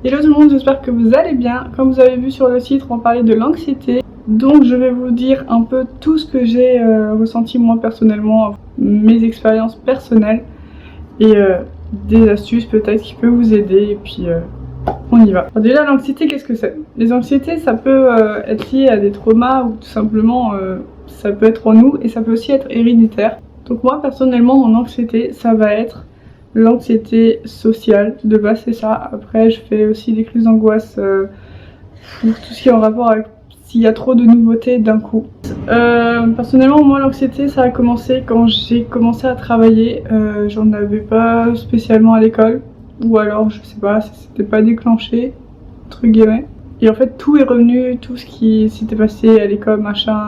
Hello tout le monde, j'espère que vous allez bien. Comme vous avez vu sur le titre, on parlait de l'anxiété. Donc je vais vous dire un peu tout ce que j'ai ressenti moi personnellement, mes expériences personnelles et des astuces peut-être qui peuvent vous aider et puis on y va. Alors déjà l'anxiété, qu'est-ce que c'est? Les anxiétés, ça peut être lié à des traumas ou tout simplement ça peut être en nous et ça peut aussi être héréditaire. Donc moi personnellement mon anxiété ça va être l'anxiété sociale, de base c'est ça. Après je fais aussi des crises d'angoisse pour tout ce qui est en rapport avec s'il y a trop de nouveautés d'un coup. Personnellement moi l'anxiété ça a commencé quand j'ai commencé à travailler, j'en avais pas spécialement à l'école, ou alors je sais pas, ça s'était pas déclenché, entre guillemets. Et en fait tout est revenu, tout ce qui s'était passé à l'école, machin,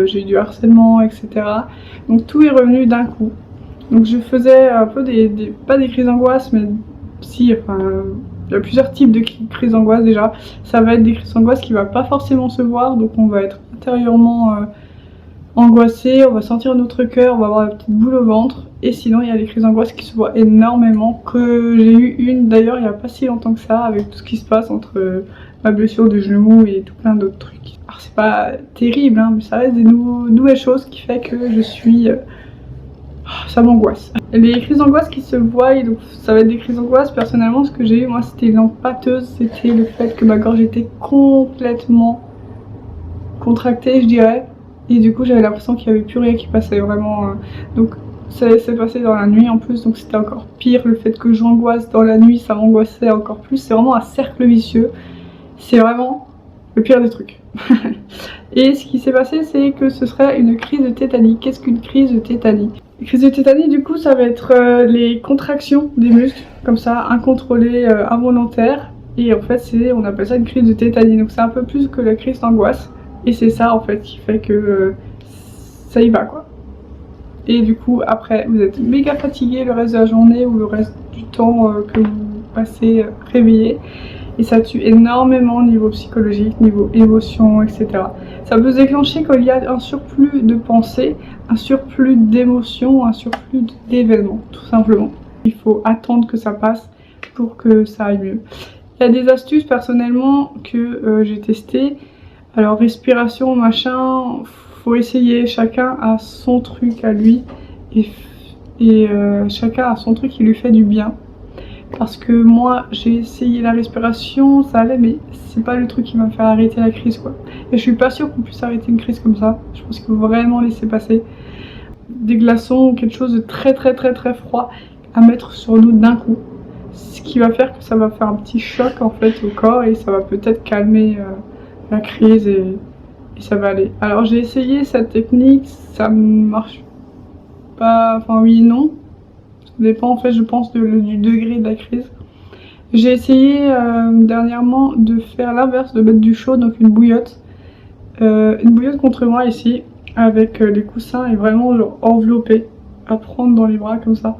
j'ai eu du harcèlement, etc. Donc tout est revenu d'un coup. Donc je faisais un peu pas des crises d'angoisse, mais si, enfin, il y a plusieurs types de crises d'angoisse déjà. Ça va être des crises d'angoisse qui ne vont pas forcément se voir, donc on va être intérieurement angoissé, on va sentir notre cœur, on va avoir la petite boule au ventre. Et sinon il y a les crises d'angoisse qui se voient énormément, que j'ai eu une d'ailleurs il n'y a pas si longtemps que ça, avec tout ce qui se passe entre ma blessure du genou et tout plein d'autres trucs. Alors c'est pas terrible, hein, mais ça reste des nouvelles choses qui fait que je suis... ça m'angoisse. Les crises d'angoisse qui se voient, donc ça va être des crises d'angoisse. Personnellement, ce que j'ai eu, moi, c'était une lampe pâteuse. C'était le fait que ma gorge était complètement contractée, je dirais. Et du coup, j'avais l'impression qu'il n'y avait plus rien qui passait vraiment. Donc, ça s'est passé dans la nuit en plus, donc c'était encore pire. Le fait que j'angoisse dans la nuit, ça m'angoissait encore plus. C'est vraiment un cercle vicieux. C'est vraiment le pire des trucs. Et ce qui s'est passé, c'est que ce serait une crise de tétanie. Qu'est-ce qu'une crise de tétanie? La crise de tétanie, du coup, ça va être les contractions des muscles, comme ça, incontrôlées, involontaires. Et en fait, on appelle ça une crise de tétanie. Donc c'est un peu plus que la crise d'angoisse. Et c'est ça, en fait, qui fait que ça y va, quoi. Et du coup, après, vous êtes méga fatigué le reste de la journée ou le reste du temps que vous passez réveillé. Et ça tue énormément au niveau psychologique, niveau émotion, etc. Ça peut se déclencher quand il y a un surplus de pensées, un surplus d'émotions, un surplus d'événements, tout simplement. Il faut attendre que ça passe pour que ça aille mieux. Il y a des astuces personnellement que j'ai testées. Alors respiration, machin, faut essayer, chacun a son truc à lui et chacun a son truc qui lui fait du bien. Parce que moi j'ai essayé la respiration, ça allait, mais c'est pas le truc qui va me faire arrêter la crise, quoi. Et je suis pas sûre qu'on puisse arrêter une crise comme ça. Je pense qu'il faut vraiment laisser passer. Des glaçons ou quelque chose de très froid à mettre sur nous d'un coup. Ce qui va faire que ça va faire un petit choc en fait au corps et ça va peut-être calmer la crise et ça va aller. Alors j'ai essayé cette technique, ça marche pas, enfin oui et non. Ça dépend en fait je pense du degré de la crise. J'ai essayé dernièrement de faire l'inverse, de mettre du chaud, donc une bouillotte contre moi ici, avec les coussins et vraiment genre enveloppé, à prendre dans les bras comme ça.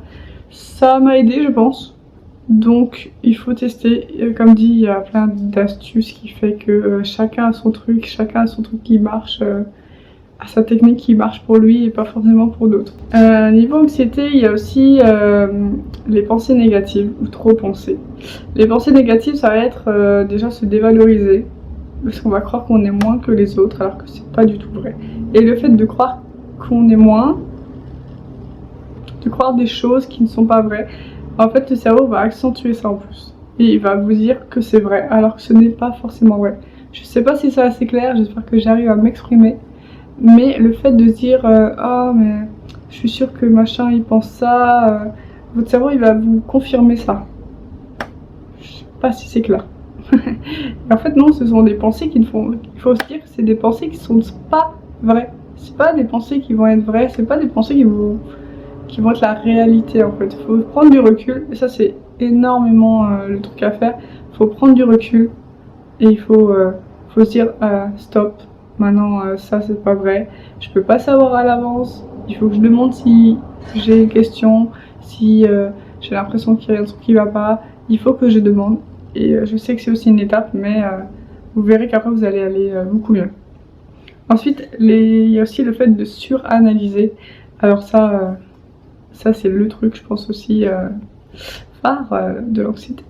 Ça m'a aidé je pense, donc il faut tester. Comme dit, il y a plein d'astuces qui fait que chacun a son truc, qui marche. À sa technique qui marche pour lui et pas forcément pour d'autres. Niveau anxiété, il y a aussi les pensées négatives ou trop penser. Les pensées négatives, ça va être déjà se dévaloriser parce qu'on va croire qu'on est moins que les autres alors que c'est pas du tout vrai. Et le fait de croire qu'on est moins, de croire des choses qui ne sont pas vraies, en fait le cerveau va accentuer ça en plus et il va vous dire que c'est vrai alors que ce n'est pas forcément vrai. Je sais pas si c'est assez clair, j'espère que j'arrive à m'exprimer. Mais le fait de se dire ah mais je suis sûre que machin il pense ça, votre cerveau il va vous confirmer ça. Je sais pas si c'est clair. En fait non, ce sont des pensées qui ne font... Il faut se dire que c'est des pensées qui sont pas vraies. C'est pas des pensées qui vont être vraies, c'est pas des pensées qui vont être la réalité en fait. Il faut prendre du recul et ça c'est énormément le truc à faire. Il faut prendre du recul et il faut se dire stop. Maintenant ça c'est pas vrai, je peux pas savoir à l'avance, il faut que je demande si j'ai une question, si j'ai l'impression qu'il y a un truc qui va pas, il faut que je demande. Et je sais que c'est aussi une étape, mais vous verrez qu'après vous allez aller beaucoup mieux. Ensuite, il y a aussi le fait de suranalyser. Alors ça c'est le truc je pense aussi phare de l'anxiété.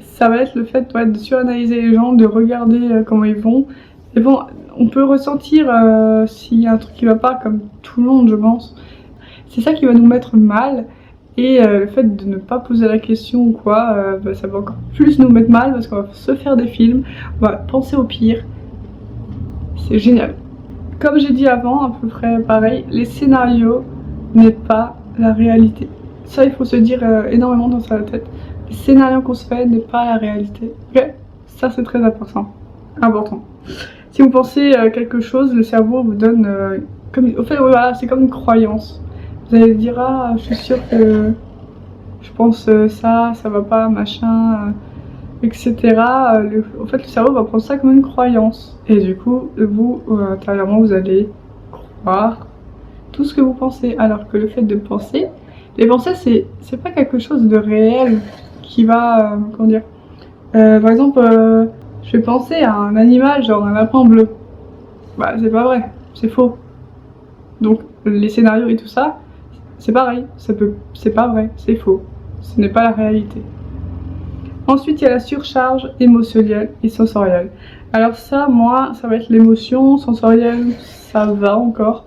Ça va être le fait de suranalyser les gens, de regarder comment ils vont. Et bon, on peut ressentir s'il y a un truc qui va pas, comme tout le monde je pense. C'est ça qui va nous mettre mal. Et le fait de ne pas poser la question ou quoi, ça va encore plus nous mettre mal parce qu'on va se faire des films, on va penser au pire. C'est génial. Comme j'ai dit avant, à peu près pareil, les scénarios n'est pas la réalité. Ça, il faut se dire énormément dans sa tête. Les scénarios qu'on se fait n'est pas la réalité. Ok, ça c'est très important. Si vous pensez quelque chose, le cerveau vous donne au fait, voilà, c'est comme une croyance. Vous allez dire ah, je suis sûre que je pense ça va pas, machin, etc. En fait, le cerveau va prendre ça comme une croyance. Et du coup, vous, intérieurement, vous allez croire tout ce que vous pensez. Alors que le fait de penser, les pensées, c'est pas quelque chose de réel qui va, comment dire, par exemple, je vais penser à un animal, genre un lapin bleu. Bah, c'est pas vrai, c'est faux. Donc, les scénarios et tout ça, c'est pareil, c'est pas vrai, c'est faux. Ce n'est pas la réalité. Ensuite, il y a la surcharge émotionnelle et sensorielle. Alors ça, moi, ça va être l'émotion, sensorielle, ça va encore.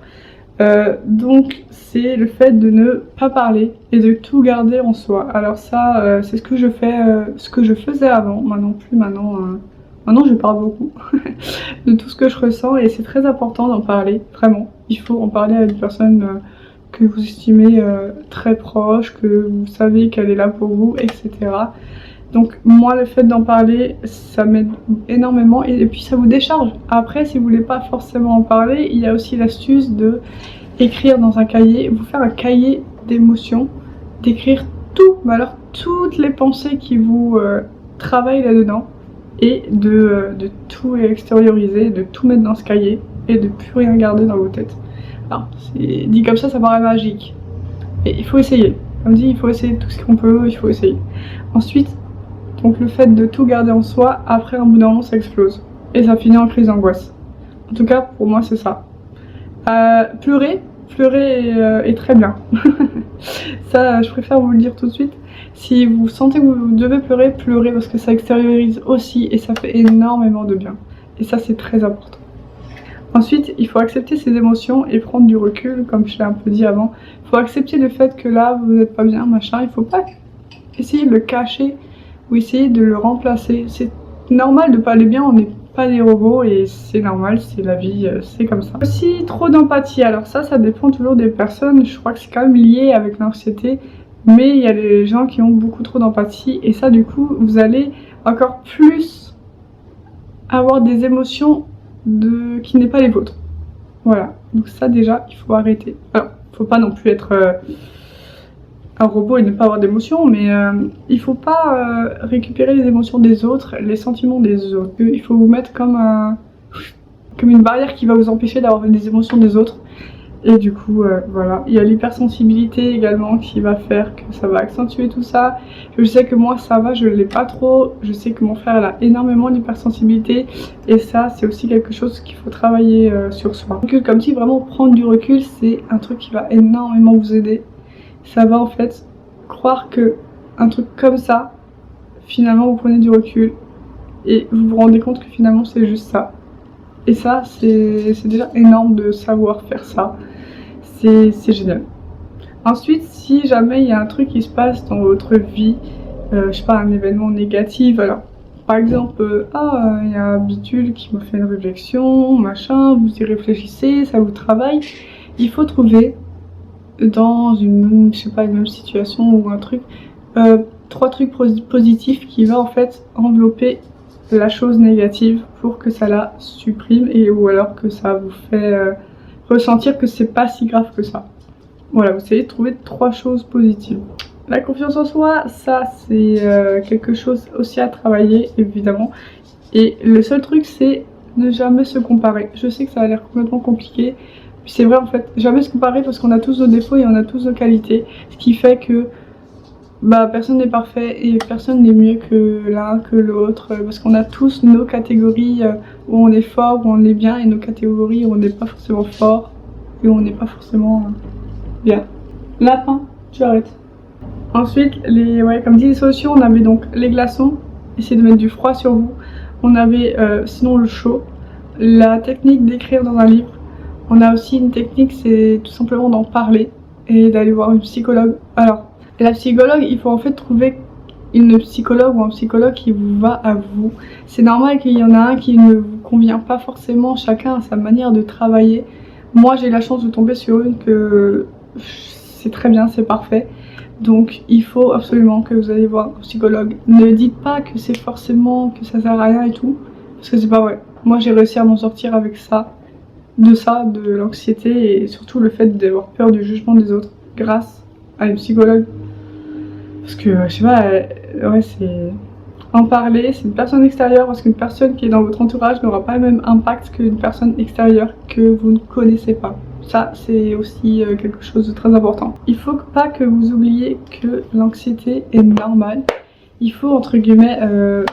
Donc, c'est le fait de ne pas parler et de tout garder en soi. Alors ça, c'est ce que je fais, ce que je faisais avant. Maintenant plus, maintenant je parle beaucoup de tout ce que je ressens et c'est très important d'en parler, vraiment. Il faut en parler à une personne que vous estimez très proche, que vous savez qu'elle est là pour vous, etc. Donc moi le fait d'en parler, ça m'aide énormément et puis ça vous décharge. Après si vous voulez pas forcément en parler, il y a aussi l'astuce de écrire dans un cahier, vous faire un cahier d'émotions, d'écrire tout, mais alors toutes les pensées qui vous travaillent là-dedans et de tout extérioriser, de tout mettre dans ce cahier et de plus rien garder dans vos têtes. Alors, dit comme ça paraît magique. Et il faut essayer. Comme dit, il faut essayer tout ce qu'on peut, il faut essayer. Ensuite, donc le fait de tout garder en soi, après un bout d'un moment, ça explose. Et ça finit en crise d'angoisse. En tout cas, pour moi, c'est ça. Pleurer est très bien. Ça, je préfère vous le dire tout de suite. Si vous sentez que vous devez pleurer, pleurez parce que ça extériorise aussi et ça fait énormément de bien. Et ça, c'est très important. Ensuite, il faut accepter ses émotions et prendre du recul, comme je l'ai un peu dit avant. Il faut accepter le fait que là, vous n'êtes pas bien, machin. Il faut pas essayer de le cacher ou essayer de le remplacer. C'est normal de pas aller bien, on n'est pas des robots et c'est normal, c'est la vie, c'est comme ça. Aussi, trop d'empathie. Alors ça dépend toujours des personnes. Je crois que c'est quand même lié avec l'anxiété. Mais il y a des gens qui ont beaucoup trop d'empathie et ça, du coup, vous allez encore plus avoir des émotions qui n'est pas les vôtres. Voilà, donc ça déjà il faut arrêter. Alors, faut pas non plus être un robot et ne pas avoir d'émotions, mais il faut pas récupérer les émotions des autres, les sentiments des autres. Il faut vous mettre comme une barrière qui va vous empêcher d'avoir des émotions des autres. Et du coup, voilà. Il y a l'hypersensibilité également qui va faire que ça va accentuer tout ça. Je sais que moi ça va, je l'ai pas trop. Je sais que mon frère elle a énormément d'hypersensibilité. Et ça, c'est aussi quelque chose qu'il faut travailler sur soi. Donc, comme si vraiment prendre du recul, c'est un truc qui va énormément vous aider. Ça va en fait croire que un truc comme ça, finalement vous prenez du recul. Et vous vous rendez compte que finalement c'est juste ça. Et ça, c'est déjà énorme de savoir faire ça. C'est génial. Ensuite, si jamais il y a un truc qui se passe dans votre vie, je sais pas, un événement négatif, alors par exemple, il y a un bidule qui me fait une réflexion, machin, vous y réfléchissez, ça vous travaille, il faut trouver dans une, je sais pas, une même situation ou un truc, 3 trucs positifs qui va en fait envelopper la chose négative pour que ça la supprime ou alors que ça vous fait ressentir que c'est pas si grave que ça. Voilà, vous essayez de trouver 3 choses positives. La confiance en soi, ça c'est quelque chose aussi à travailler évidemment. Et le seul truc c'est ne jamais se comparer. Je sais que ça a l'air complètement compliqué. C'est vrai en fait, jamais se comparer parce qu'on a tous nos défauts et on a tous nos qualités. Ce qui fait que personne n'est parfait et personne n'est mieux que l'un que l'autre parce qu'on a tous nos catégories où on est fort, où on est bien et nos catégories où on n'est pas forcément fort et où on n'est pas forcément bien. Lapin, tu arrêtes. Ensuite, comme dit les solutions, on avait donc les glaçons, essayer de mettre du froid sur vous. On avait sinon le chaud, la technique d'écrire dans un livre. On a aussi une technique, c'est tout simplement d'en parler et d'aller voir une psychologue. Alors, la psychologue, il faut en fait trouver une psychologue ou un psychologue qui vous va à vous. C'est normal qu'il y en a un qui ne vous convient pas forcément, chacun a sa manière de travailler. Moi, j'ai la chance de tomber sur une que c'est très bien, c'est parfait. Donc il faut absolument que vous allez voir un psychologue. Ne dites pas que c'est forcément que ça sert à rien et tout, parce que c'est pas vrai. Moi j'ai réussi à m'en sortir avec ça, de l'anxiété et surtout le fait d'avoir peur du jugement des autres grâce à une psychologue. Parce que je sais pas, ouais, c'est en parler, c'est une personne extérieure, parce qu'une personne qui est dans votre entourage n'aura pas le même impact qu'une personne extérieure que vous ne connaissez pas. Ça, c'est aussi quelque chose de très important. Il faut pas que vous oubliez que l'anxiété est normale. Il faut, entre guillemets,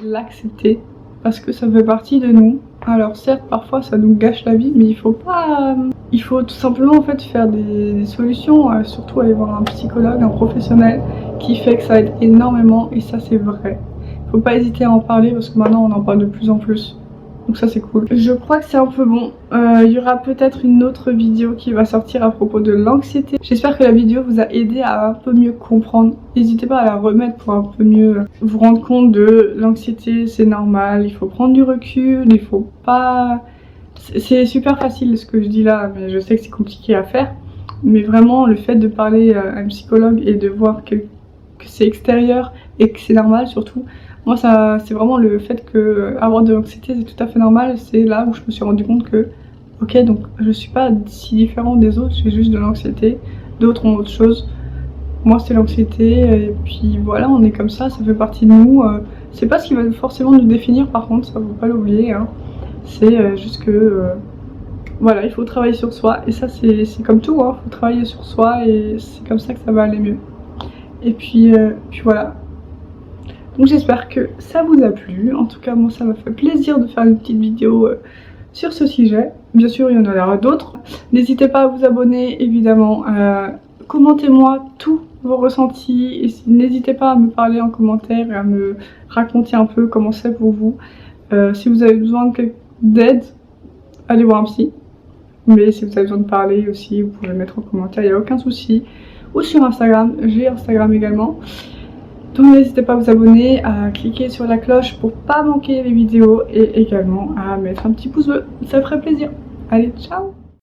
l'accepter, parce que ça fait partie de nous. Alors certes, parfois ça nous gâche la vie, mais il faut pas... Il faut tout simplement en fait faire des solutions, surtout aller voir un psychologue, un professionnel, qui fait que ça aide énormément, et ça c'est vrai. Faut pas hésiter à en parler, parce que maintenant on en parle de plus en plus. Donc ça c'est cool. Je crois que c'est un peu bon. Il y aura peut-être une autre vidéo qui va sortir à propos de l'anxiété. J'espère que la vidéo vous a aidé à un peu mieux comprendre. N'hésitez pas à la remettre pour un peu mieux vous rendre compte de l'anxiété, c'est normal. Il faut prendre du recul, il faut pas... C'est super facile ce que je dis là, mais je sais que c'est compliqué à faire. Mais vraiment le fait de parler à un psychologue et de voir que c'est extérieur et que c'est normal surtout. Moi, c'est vraiment le fait que avoir de l'anxiété, c'est tout à fait normal. C'est là où je me suis rendu compte que, ok, donc je suis pas si différente des autres, j'ai juste de l'anxiété. D'autres ont autre chose. Moi, c'est l'anxiété, et puis voilà, on est comme ça fait partie de nous. C'est pas ce qui va forcément nous définir, par contre, ça faut pas l'oublier. Hein. C'est juste que, voilà, il faut travailler sur soi. Et ça, c'est comme tout, hein, faut travailler sur soi, et c'est comme ça que ça va aller mieux. Et puis voilà. Donc j'espère que ça vous a plu. En tout cas moi ça m'a fait plaisir de faire une petite vidéo sur ce sujet. Bien sûr il y en aura d'autres. N'hésitez pas à vous abonner évidemment. Commentez-moi tous vos ressentis. Et n'hésitez pas à me parler en commentaire et à me raconter un peu comment c'est pour vous. Si vous avez besoin d'aide, allez voir un psy. Mais si vous avez besoin de parler aussi, vous pouvez le mettre en commentaire, il n'y a aucun souci. Ou sur Instagram, j'ai Instagram également. Donc n'hésitez pas à vous abonner, à cliquer sur la cloche pour pas manquer les vidéos et également à mettre un petit pouce bleu, ça ferait plaisir. Allez, ciao!